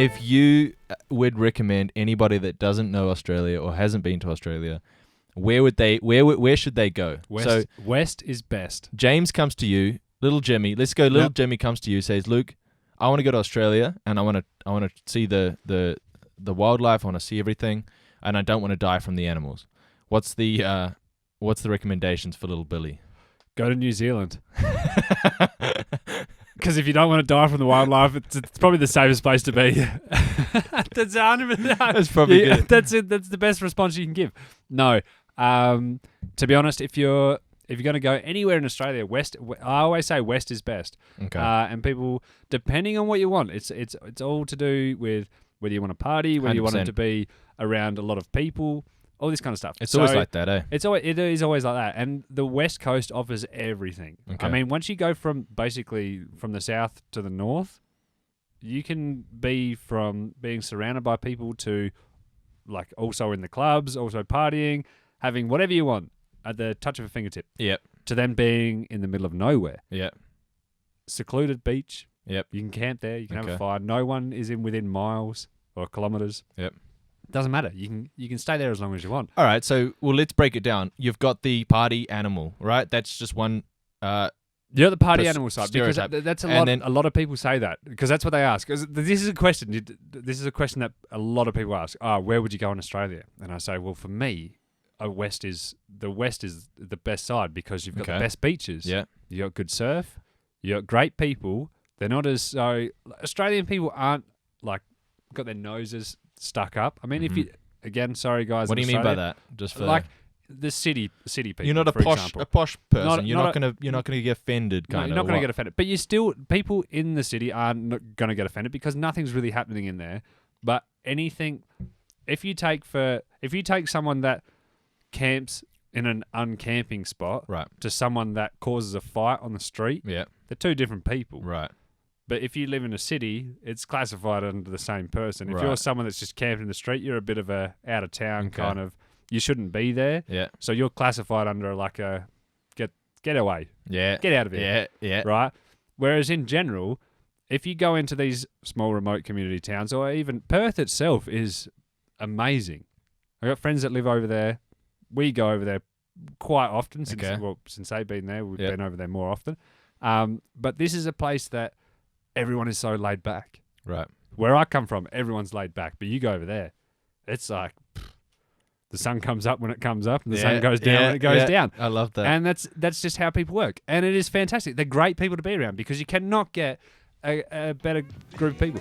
if you would recommend anybody that doesn't know Australia or hasn't been to Australia, where should they go? West is best. James comes to you, little Jimmy. Let's go. Little Jimmy comes to you, says, "Luke, I want to go to Australia, and I want to see the wildlife. I want to see everything, and I don't want to die from the animals." What's the recommendations for little Billy? Go to New Zealand. Because if you don't want to die from the wildlife, it's probably the safest place to be. That's 100%. That's probably good. That's it. That's the best response you can give. No, to be honest, if you're going to go anywhere in Australia, I always say West is best. Okay. And people, depending on what you want, it's all to do with whether you want to party, whether 100%. you want it to be around a lot of people, all this kind of stuff. It's always like that, eh? It is always like that. And the West Coast offers everything. Okay. I mean, once you go from the south to the north, you can be from being surrounded by people to like also in the clubs, also partying, having whatever you want at the touch of a fingertip. Yep. To then being in the middle of nowhere. Yep. Secluded beach. Yep. You can camp there. You can have a fire. No one is within miles or kilometers. Yep. Doesn't matter. You can stay there as long as you want. All right. So, let's break it down. You've got the party animal, right? That's just one. You're the party animal side because stereotype. that's And a lot of people say that because that's what they ask. 'Cause this is a question. This is a question that a lot of people ask. Where would you go in Australia? And I say, well, for me, the West is the best side because you've got the best beaches. Yeah. You got good surf. You got great people. They're not as Australian people aren't like got their noses stuck up. I mean, if you again, sorry guys. What do you mean by that? Just for like the city people. You're not a posh person. You're not gonna get offended. No, you're not going to get offended. But you still people in the city aren't going to get offended because nothing's really happening in there. But anything, if you take someone that camps in an uncamping spot, right, to someone that causes a fight on the street, yeah, they're two different people, right. But if you live in a city, it's classified under the same person. If you're someone that's just camped in the street, you're a bit of a out of town kind of. You shouldn't be there. Yeah. So you're classified under like a get away. Yeah. Get out of here. Yeah. Right? Whereas in general, if you go into these small remote community towns or even Perth itself is amazing. I got friends that live over there. We go over there quite often since they've been there. We've been over there more often. But this is a place that everyone is so laid back. Right. Where I come from, everyone's laid back. But you go over there, it's like the sun comes up when it comes up and the sun goes down when it goes down. I love that. And that's just how people work. And it is fantastic. They're great people to be around because you cannot get a better group of people.